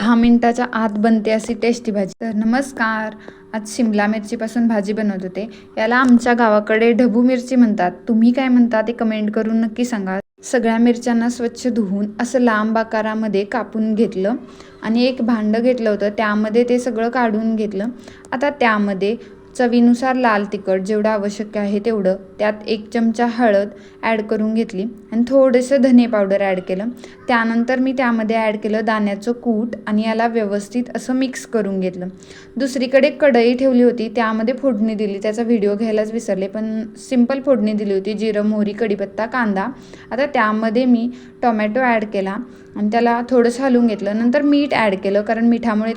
10 मिनिटाच्या आत बनते अशी टेस्टी भाजी। तर नमस्कार, आज शिमला मिरचीपासून भाजी बनवत होते। याला आमच्या गावाकडे ढबू मिरची म्हणतात, तुम्ही काय म्हणता ते कमेंट करून नक्की सांगा। सगळ्या मिरच्यांना स्वच्छ धुवून असं लांब आकारामध्ये कापून घेतलं आणि एक भांडं घेतलं होतं, त्यामध्ये ते सगळं काढून घेतलं। आता त्यामध्ये चवीनुसार लाल तिखट जेवढं आवश्यक आहे तेवढं, त्यात 1 चमचा हळद ॲड करून घेतली आणि थोडंसं धने पावडर ॲड केलं। त्यानंतर मी त्यामध्ये ॲड केलं दाण्याचं कूट आणि याला व्यवस्थित असं मिक्स करून घेतलं। दुसरीकडे कढई ठेवली होती, त्यामध्ये फोडणी दिली। त्याचा व्हिडिओ घ्यायलाच विसरले, पण सिंपल फोडणी दिली होती, जिरं, मोहरी, कढीपत्ता, कांदा। आता त्यामध्ये मी टोमॅटो ॲड केला आणि त्याला थोडंसं हलवून घेतलं। नंतर मीठ ॲड केलं, कारण मिठामुळे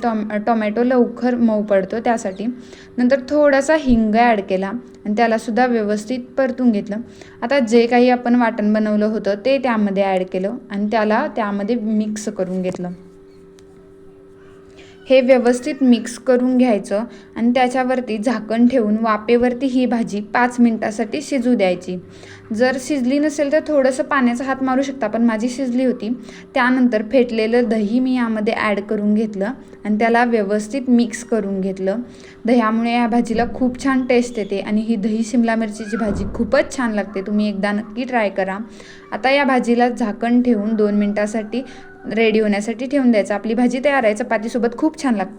टोमॅटो लवकर मऊ पडतो त्यासाठी। नंतर थोडासा हिंग ॲड केला आणि त्यालासुद्धा व्यवस्थित परतून घेतलं। आता जे काही आपण वाटण बनवलं होतं ते त्यामध्ये ॲड केलं आणि त्याला त्यामध्ये मिक्स करून घेतलं। हे व्यवस्थित मिक्स करून घ्यायचं आणि त्याच्यावरती झाकण ठेवून वाफेवरती ही भाजी 5 मिनिटासाठी शिजू द्यायची। जर शिजली नसेल तर थोडंसं पाण्याचा हात मारू शकता, पण माझी शिजली होती। त्यानंतर फेटलेलं दही मी यामध्ये ॲड करून घेतलं आणि त्याला व्यवस्थित मिक्स करून घेतलं। दह्यामुळे या भाजीला खूप छान टेस्ट येते आणि ही दही शिमला मिरचीची भाजी खूपच छान लागते, तुम्ही एकदा नक्की ट्राय करा। आता या भाजीला झाकण ठेवून 2 मिनिटासाठी रेडी होण्यासाठी ठेवून द्यायचं। आपली भाजी तयार आहे, चपातीसोबत खूप छान लागते।